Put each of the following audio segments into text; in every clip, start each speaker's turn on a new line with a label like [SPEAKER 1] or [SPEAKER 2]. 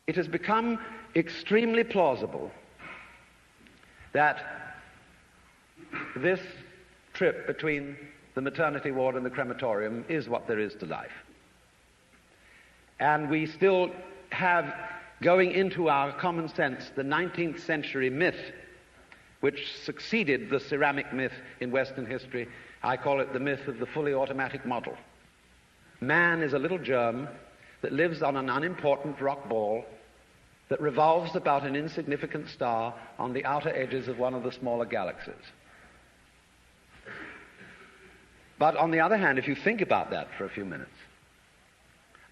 [SPEAKER 1] it has become extremely plausible that this trip between the maternity ward and the crematorium is what there is to life. And we still have, going into our common sense, the 19th century myth, which succeeded the ceramic myth in Western history. I call it the myth of the fully automatic model. Man is a little germ that lives on an unimportant rock ball that revolves about an insignificant star on the outer edges of one of the smaller galaxies. But on the other hand, if you think about that for a few minutes,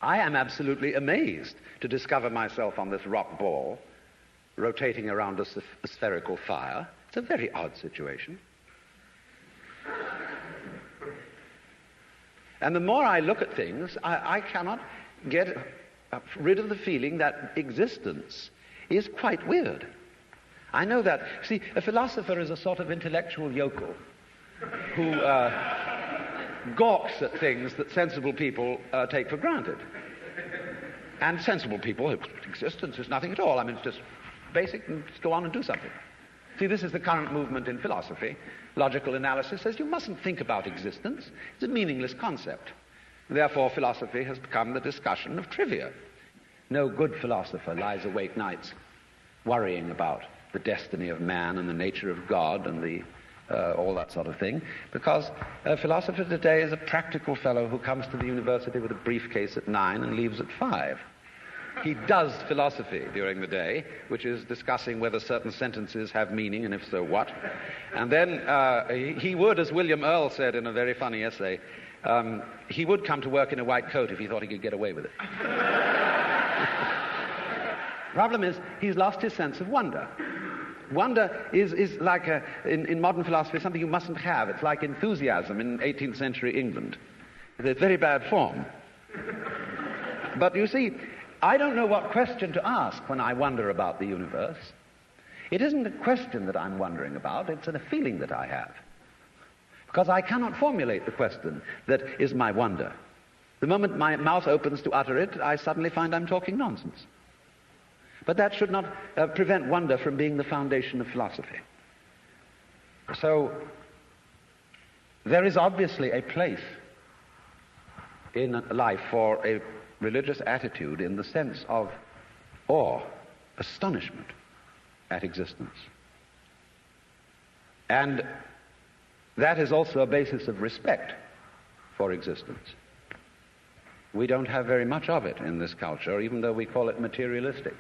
[SPEAKER 1] I am absolutely amazed to discover myself on this rock ball rotating around a spherical fire. It's a very odd situation. And the more I look at things, I cannot get rid of the feeling that existence is quite weird. I know that. See, a philosopher is a sort of intellectual yokel who gawks at things that sensible people take for granted. And sensible people, existence is nothing at all. I mean, it's just basic, and just go on and do something. See, this is the current movement in philosophy. Logical analysis says you mustn't think about existence. It's a meaningless concept. Therefore, philosophy has become the discussion of trivia. No good philosopher lies awake nights worrying about the destiny of man and the nature of God and all that sort of thing, because a philosopher today is a practical fellow who comes to the university with a briefcase at 9 and leaves at 5. He does philosophy during the day, which is discussing whether certain sentences have meaning, and if so, what. And then he would, as William Earle said in a very funny essay, he would come to work in a white coat if he thought he could get away with it. Problem is, he's lost his sense of wonder. Wonder is like, in modern philosophy, something you mustn't have. It's like enthusiasm in 18th century England. It's very bad form. But you see, I don't know what question to ask when I wonder about the universe. It isn't a question that I'm wondering about, it's a feeling that I have. Because I cannot formulate the question that is my wonder. The moment my mouth opens to utter it, I suddenly find I'm talking nonsense. But that should not prevent wonder from being the foundation of philosophy. So, there is obviously a place in life for a religious attitude in the sense of awe, astonishment at existence. And that is also a basis of respect for existence. We don't have very much of it in this culture, even though we call it materialistic.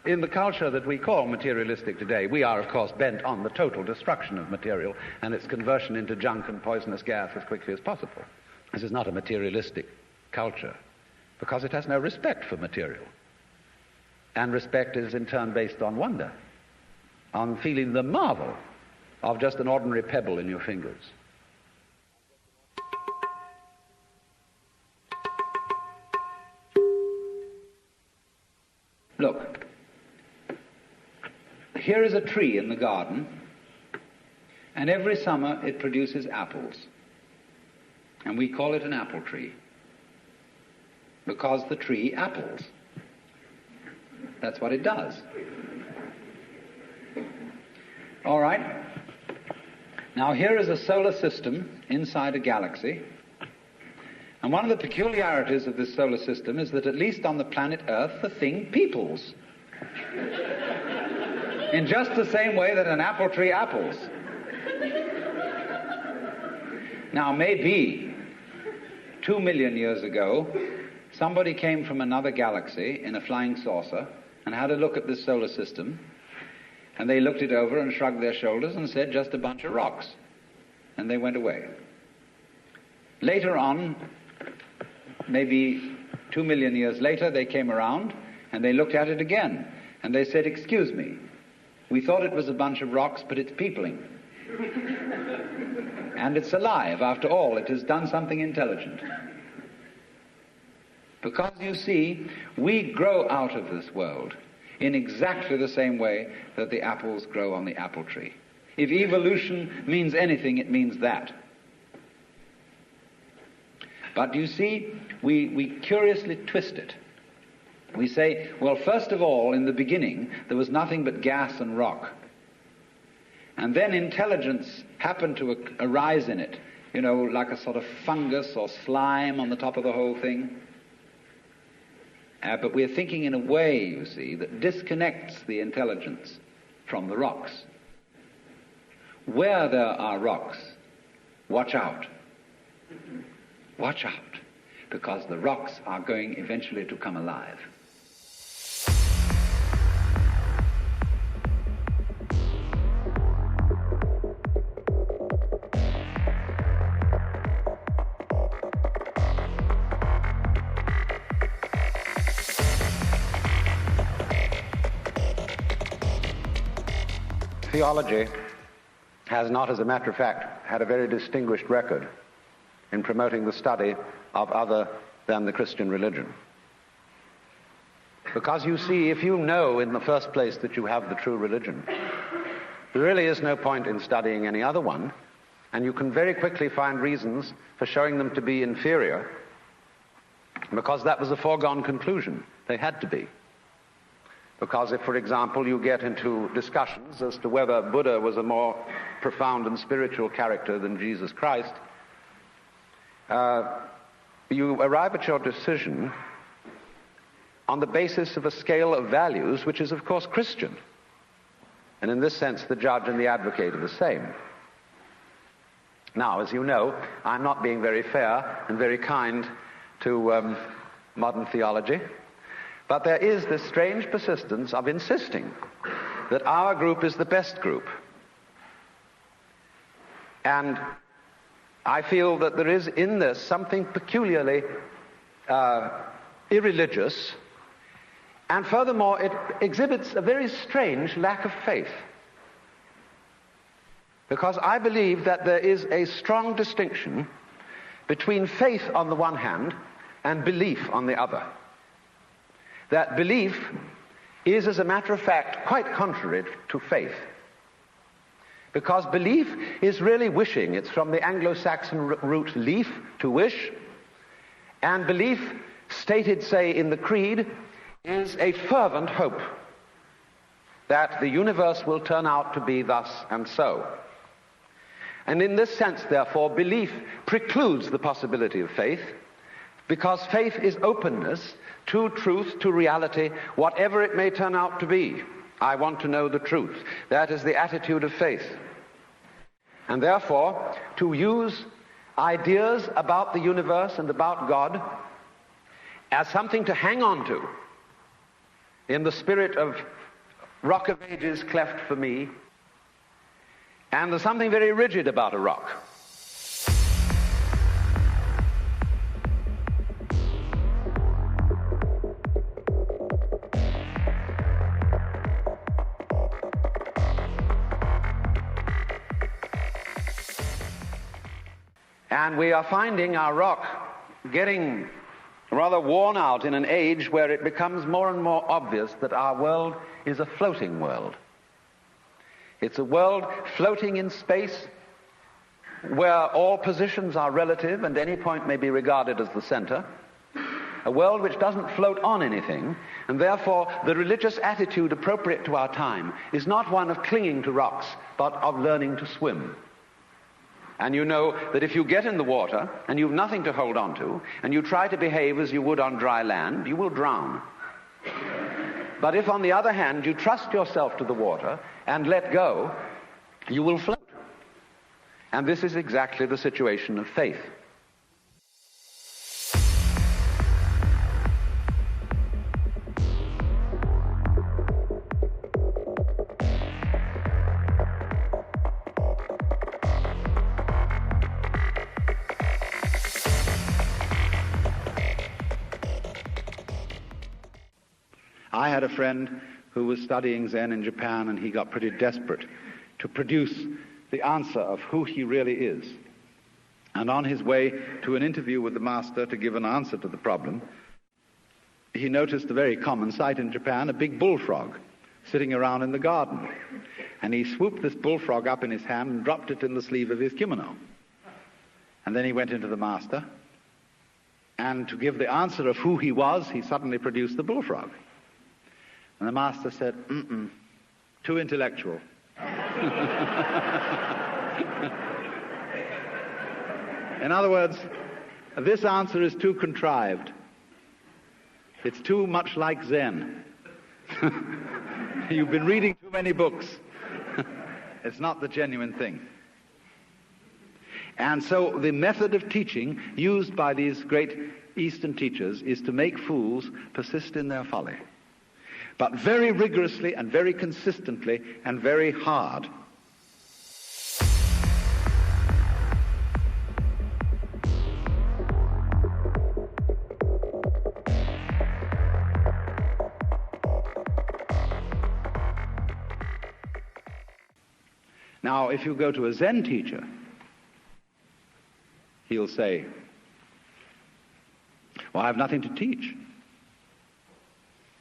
[SPEAKER 1] In the culture that we call materialistic today, we are, of course, bent on the total destruction of material and its conversion into junk and poisonous gas as quickly as possible. This is not a materialistic culture, because it has no respect for material. And respect is in turn based on wonder, on feeling the marvel of just an ordinary pebble in your fingers. Look, here is a tree in the garden, and every summer it produces apples. And we call it an apple tree, because the tree apples. That's what it does. All right. Now here is a solar system inside a galaxy. And one of the peculiarities of this solar system is that at least on the planet Earth, the thing peoples. In just the same way that an apple tree apples. Now maybe 2 million years ago, somebody came from another galaxy in a flying saucer and had a look at this solar system, and they looked it over and shrugged their shoulders and said, just a bunch of rocks. And they went away. Later on, maybe 2 million years later, they came around and they looked at it again. And they said, excuse me, we thought it was a bunch of rocks, but it's peopling. And it's alive. After all, it has done something intelligent. Because, you see, we grow out of this world in exactly the same way that the apples grow on the apple tree. If evolution means anything, it means that. But you see, we curiously twist it.
[SPEAKER 2] We say, well, first of all, in the beginning, there was nothing but gas and rock. And then intelligence happened to arise in it, like a sort of fungus or slime on the top of the whole thing. But we're thinking in a way, you see, that disconnects the intelligence from the rocks. Where there are rocks, watch out. Watch out, because the rocks are going eventually to come alive.
[SPEAKER 1] Theology has not, as a matter of fact, had a very distinguished record in promoting the study of other than the Christian religion. Because you see, if you know in the first place that you have the true religion, there really is no point in studying any other one, and you can very quickly find reasons for showing them to be inferior, because that was a foregone conclusion. They had to be. Because if, for example, you get into discussions as to whether Buddha was a more profound and spiritual character than Jesus Christ, you arrive at your decision on the basis of a scale of values which is, of course, Christian. And in this sense, the judge and the advocate are the same. Now, as you know, I'm not being very fair and very kind to modern theology. But there is this strange persistence of insisting that our group is the best group. And I feel that there is in this something peculiarly irreligious, and furthermore it exhibits a very strange lack of faith. Because I believe that there is a strong distinction between faith on the one hand and belief on the other. That belief is, as a matter of fact, quite contrary to faith. Because belief is really wishing. It's from the Anglo-Saxon root leaf, to wish. And belief, stated, say, in the creed, is a fervent hope that the universe will turn out to be thus and so. And in this sense, therefore, belief precludes the possibility of faith, because faith is openness to truth, to reality, whatever it may turn out to be. I want to know the truth. That is the attitude of faith. And therefore, to use ideas about the universe and about God as something to hang on to, in the spirit of Rock of Ages cleft for me, and there's something very rigid about a rock. And we are finding our rock getting rather worn out in an age where it becomes more and more obvious that our world is a floating world. It's a world floating in space where all positions are relative and any point may be regarded as the center. A world which doesn't float on anything, and therefore the religious attitude appropriate to our time is not one of clinging to rocks, but of learning to swim. And you know that if you get in the water and you've nothing to hold on to, and you try to behave as you would on dry land, you will drown. But if, on the other hand, you trust yourself to the water and let go, you will float. And this is exactly the situation of faith. I had a friend who was studying Zen in Japan, and he got pretty desperate to produce the answer of who he really is. And on his way to an interview with the master to give an answer to the problem, he noticed a very common sight in Japan, a big bullfrog sitting around in the garden. And he swooped this bullfrog up in his hand and dropped it in the sleeve of his kimono. And then he went into the master And to give the answer of who he was, he suddenly produced the bullfrog. And the master said, too intellectual. In other words, this answer is too contrived. It's too much like Zen. You've been reading too many books. It's not the genuine thing. And so the method of teaching used by these great Eastern teachers is to make fools persist in their folly, but very rigorously and very consistently and very hard. Now, if you go to a Zen teacher, he'll say, well, I have nothing to teach.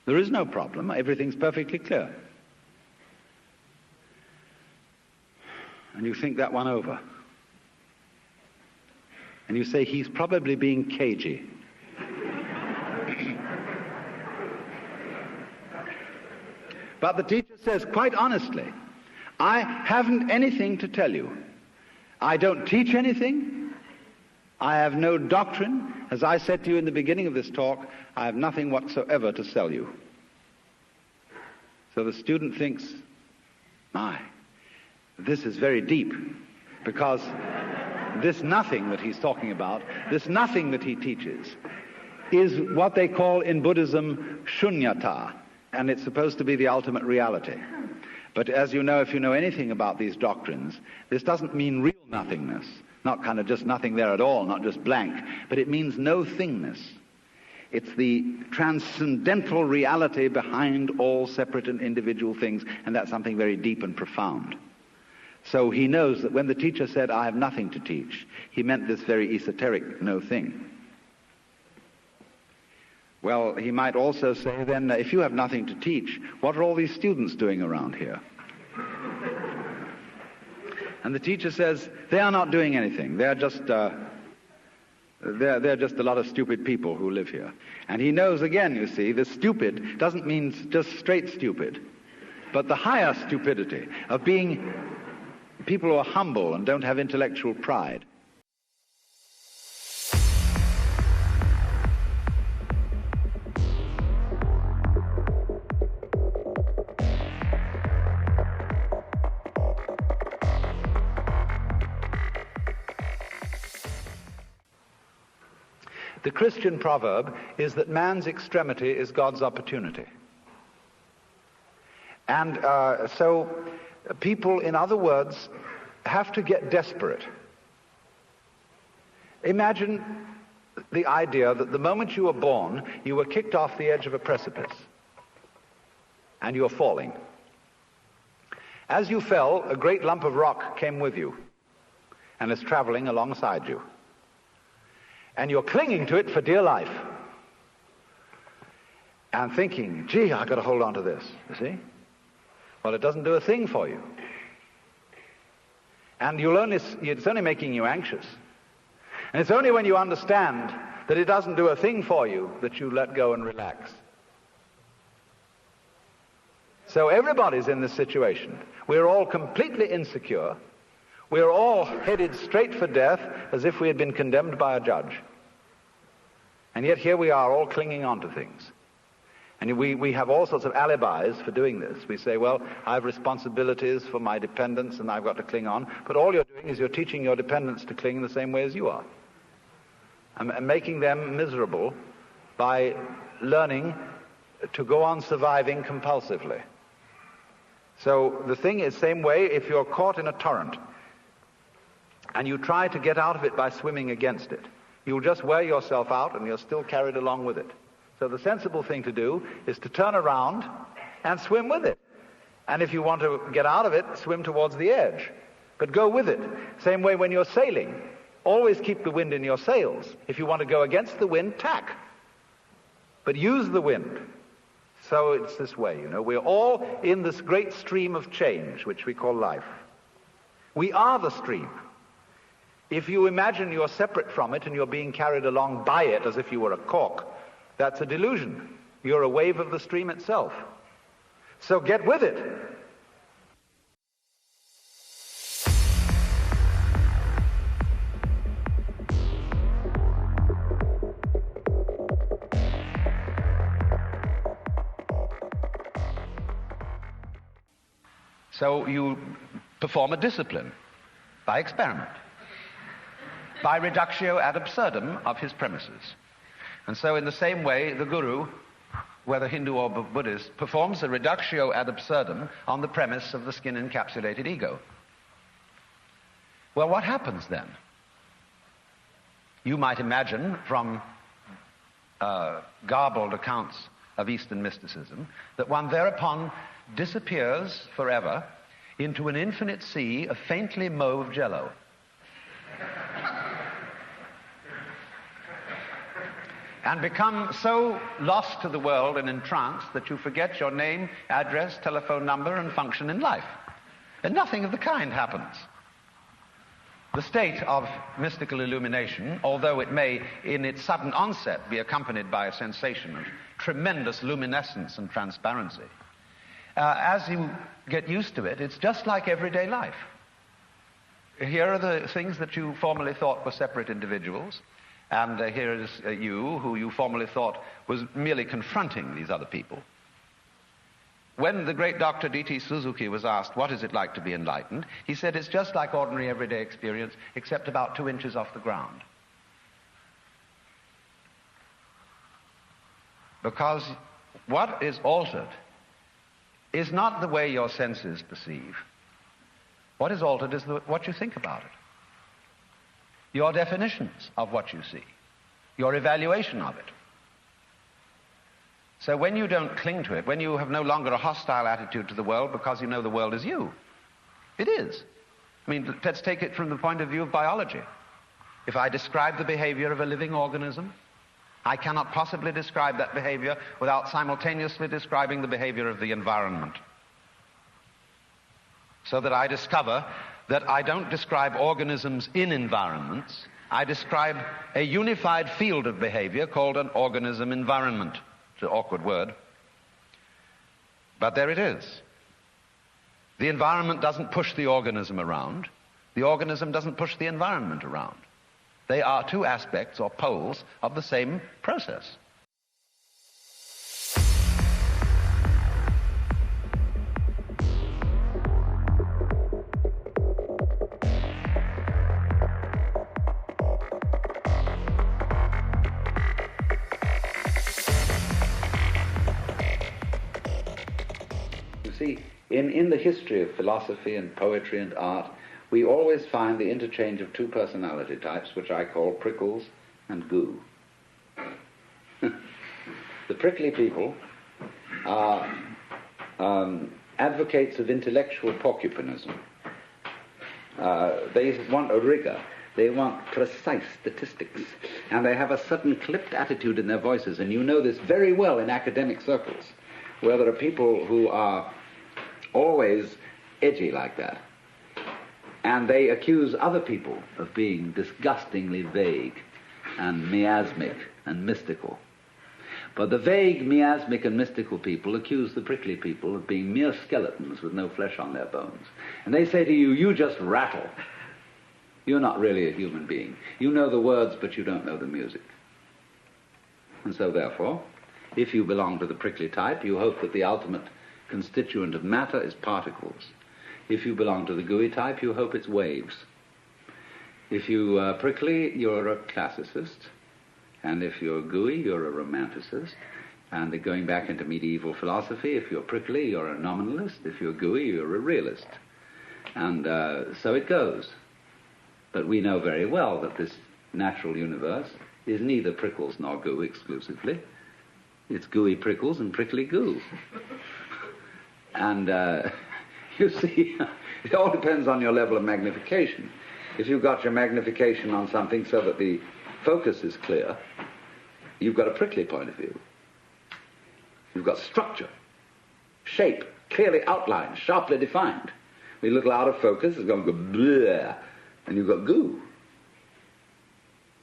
[SPEAKER 1] There is no problem. Everything's perfectly clear. And you think that one over. And you say, he's probably being cagey. But the teacher says, quite honestly, I haven't anything to tell you. I don't teach anything. I have no doctrine. As I said to you in the beginning of this talk, I have nothing whatsoever to sell you. So the student thinks, my, this is very deep, because this nothing that he's talking about, this nothing that he teaches, is what they call in Buddhism shunyata, and it's supposed to be the ultimate reality. But as you know, if you know anything about these doctrines, this doesn't mean real nothingness, not kind of just nothing there at all, not just blank, but it means no thingness. It's the transcendental reality behind all separate and individual things, and that's something very deep and profound. So he knows that when the teacher said, I have nothing to teach, he meant this very esoteric no thing. Well, he might also say then, if you have nothing to teach, what are all these students doing around here? And the teacher says, they are not doing anything. They're just they're just a lot of stupid people who live here. And he knows, again, you see, the stupid doesn't mean just straight stupid, but the higher stupidity of being people who are humble and don't have intellectual pride. The Christian proverb is that man's extremity is God's opportunity. And so people, in other words, have to get desperate. Imagine the idea that the moment you were born, you were kicked off the edge of a precipice, and you were falling. As you fell, a great lump of rock came with you, and is traveling alongside you. And you're clinging to it for dear life. And thinking, gee, I've got to hold on to this, you see? Well, it doesn't do a thing for you. And it's only making you anxious. And it's only when you understand that it doesn't do a thing for you that you let go and relax. So everybody's in this situation. We're all completely insecure. We're all headed straight for death as if we had been condemned by a judge. And yet here we are all clinging on to things. And we have all sorts of alibis for doing this. We say, well, I have responsibilities for my dependents and I've got to cling on. But all you're doing is you're teaching your dependents to cling the same way as you are. And making them miserable by learning to go on surviving compulsively. So the thing is, same way, if you're caught in a torrent, and you try to get out of it by swimming against it, you'll just wear yourself out and you're still carried along with it. So the sensible thing to do is to turn around and swim with it. And if you want to get out of it, swim towards the edge. But go with it. Same way when you're sailing. Always keep the wind in your sails. If you want to go against the wind, tack. But use the wind. So it's this way, you know. We're all in this great stream of change, which we call life. We are the stream.
[SPEAKER 3] If you imagine you're separate from it and you're being carried along by it as if you were a cork, that's a delusion. You're a wave of the stream itself. So get with it.
[SPEAKER 1] So you perform a discipline by experiment, by reductio ad absurdum of his premises. And so in the same way, the guru, whether Hindu or Buddhist, performs a reductio ad absurdum on the premise of the skin-encapsulated ego. Well, what happens then? You might imagine from garbled accounts of Eastern mysticism that one thereupon disappears forever into an infinite sea of faintly mauve jello. And become so lost to the world and entranced that you forget your name, address, telephone number, and function in life. And nothing of the kind happens. The state of mystical illumination, although it may, in its sudden onset, be accompanied by a sensation of tremendous luminescence and transparency, as you get used to it, it's just like everyday life. Here are the things that you formerly thought were separate individuals, and here is you, who you formerly thought was merely confronting these other people. When the great Dr. D.T. Suzuki was asked, what is it like to be enlightened? He said, it's just like ordinary everyday experience, except about 2 inches off the ground. Because what is altered is not the way your senses perceive. What is altered is what you think about it. Your definitions of what you see. Your evaluation of it. So when you don't cling to it, when you have no longer a hostile attitude to the world because you know the world is you, it is. I mean, let's take it from the point of view of biology. If I describe the behavior of a living organism, I cannot possibly describe that behavior without simultaneously describing the behavior of the environment. So that I discover that I don't describe organisms in environments, I describe a unified field of behavior called an organism environment. It's an awkward word, but there it is. The environment doesn't push the organism around. The organism doesn't push the environment around. They are two aspects or poles of the same process.
[SPEAKER 2] You see, in the history of philosophy and poetry and art, we always find the interchange of two personality types, which I call prickles and goo. The prickly people are advocates of intellectual porcupinism. They want a rigor. They want precise statistics. And they have a certain clipped attitude in their voices. And you know this very well in academic circles, where there are people who are always edgy like that. And they accuse other people of being disgustingly vague and miasmic and mystical. But the vague, miasmic and mystical people accuse the prickly people of being mere skeletons with no flesh on their bones. And they say to you, you just rattle. You're not really a human being. You know the words, but you don't know the music. And so therefore, if you belong to the prickly type, you hope that the ultimate constituent of matter is particles. If you belong to the gooey type, you hope it's waves. If you are prickly, you're a classicist. And if you're gooey, you're a romanticist. And going back into medieval philosophy, if you're prickly, you're a nominalist. If you're gooey, you're a realist. And so it goes. But we know very well that this natural universe is neither prickles nor goo exclusively. It's gooey prickles and prickly goo. And you see, it all depends on your level of magnification. If you've got your magnification on something so that the focus is clear, you've got a prickly point of view. You've got structure, shape, clearly outlined, sharply defined. When you look out of focus, it's going to go bleh, and you've got goo.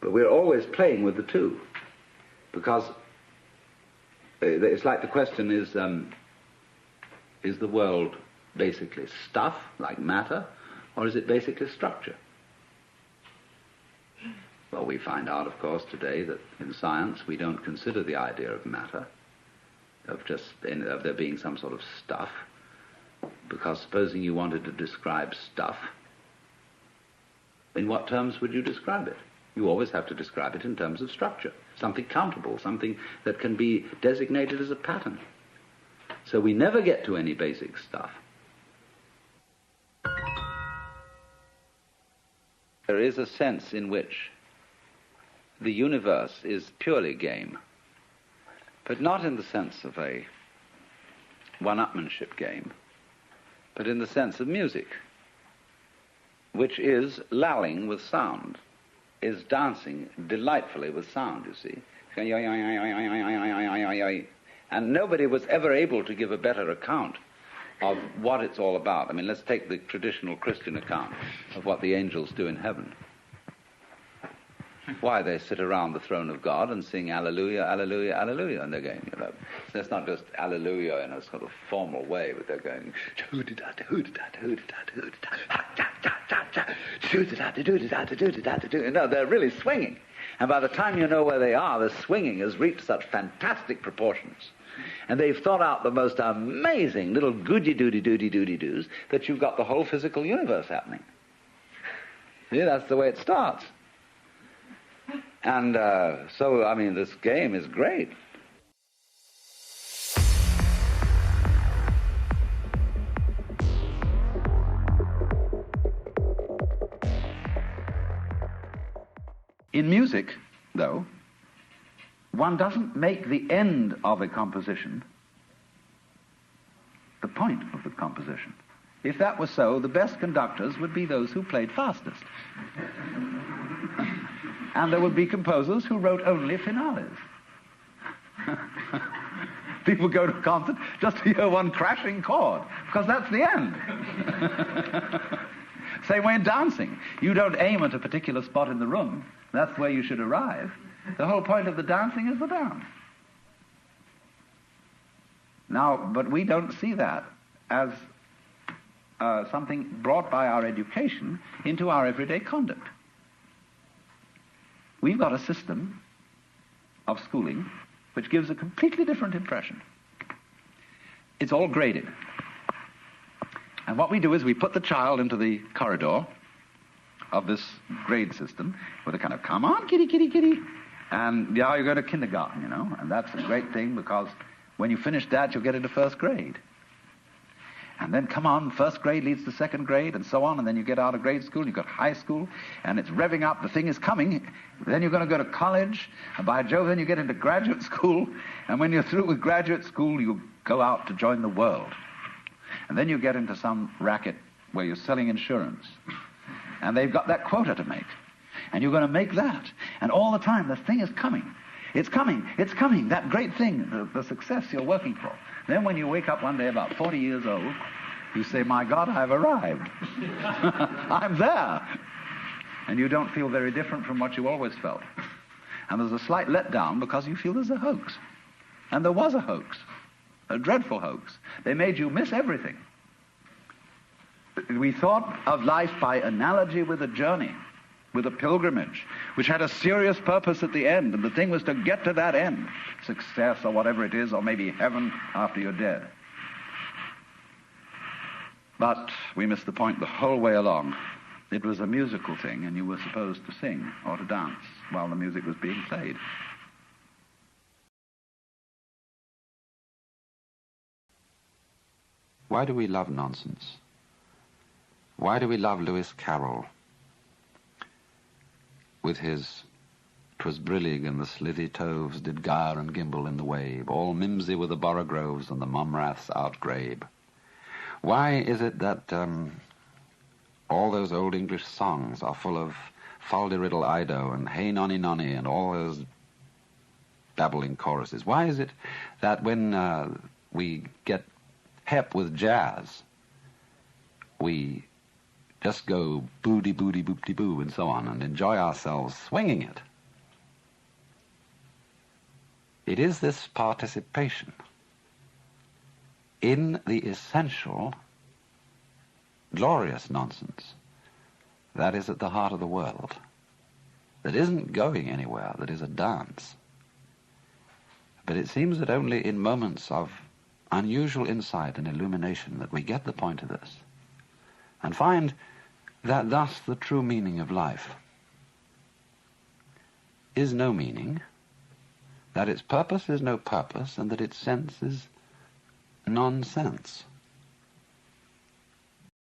[SPEAKER 2] But we're always playing with the two, because it's like the question is the world basically stuff, like matter, or is it basically structure? Well, we find out, of course, today that in science we don't consider the idea of matter, of there being some sort of stuff, because supposing you wanted to describe stuff, in what terms would you describe it? You always have to describe it in terms of structure, something countable, something that can be designated as a pattern. So we never get to any basic stuff. There is a sense in which the universe is purely game, but not in the sense of a one-upmanship game, but in the sense of music, which is lalling with sound, is dancing delightfully with sound, you see. And nobody was ever able to give a better account of what it's all about. I mean, let's take the traditional Christian account of what the angels do in heaven. Why, they sit around the throne of God and sing Alleluia, Alleluia, Alleluia, and they're going, you know, that's not just Alleluia in a sort of formal way, but they're going, no, they're really swinging. And by the time you know where they are, the swinging has reached such fantastic proportions. And they've thought out the most amazing little goody-doody-doody-doody-doos that you've got the whole physical universe happening. Yeah, that's the way it starts. And so, I mean, this game is great. In music, though, one doesn't make the end of a composition the point of the composition. If that was so, the best conductors would be those who played fastest. And there would be composers who wrote only finales. People go to a concert just to hear one crashing chord, because that's the end. Same way in dancing. You don't aim at a particular spot in the room. That's where you should arrive. The whole point of the dancing is the dance. Now, but we don't see that as something brought by our education into our everyday conduct. We've got a system of schooling which gives a completely different impression. It's all graded. And what we do is we put the child into the corridor of this grade system with a kind of, come on, kitty, kitty, kitty. And yeah, you go to kindergarten, you know, and that's a great thing, because when you finish that, you'll get into first grade. And then, come on, first grade leads to second grade, and so on, and then you get out of grade school, you've got high school, and it's revving up, the thing is coming. Then you're going to go to college, and by Jove, then you get into graduate school, and when you're through with graduate school, you go out to join the world. And then you get into some racket where you're selling insurance, and they've got that quota to make, and you're going to make that, and all the time, the thing is coming. It's coming, it's coming, that great thing, the success you're working for. Then when you wake up one day about 40 years old, you say, my God, I've arrived. I'm there. And you don't feel very different from what you always felt. And there's a slight letdown because you feel there's a hoax. And there was a hoax, a dreadful hoax. They made you miss everything. We thought of life by analogy with a journey, with a pilgrimage, which had a serious purpose at the end, and the thing was to get to that end, success or whatever it is, or maybe heaven after you're dead. But we missed the point the whole way along. It was a musical thing, and you were supposed to sing or to dance while the music was being played.
[SPEAKER 4] Why do we love nonsense? Why do we love Lewis Carroll with his "'Twas brillig and the slithy toves did gyre and gimble in the wave, all mimsy were the borogroves and the mumraths outgrabe"? Why is it that all those old English songs are full of "Fal-de-riddle Ido" and "Hey nonny nonny" and all those babbling choruses? Why is it that when we get hep with jazz, we just go booty booty boopty boo and so on and enjoy ourselves swinging it It is this participation in the essential, glorious nonsense that is at the heart of the world, that isn't going anywhere, that is a dance. But it seems that only in moments of unusual insight and illumination that we get the point of this, and find that thus the true meaning of life is no meaning, that its purpose is no purpose, and that its sense is nonsense.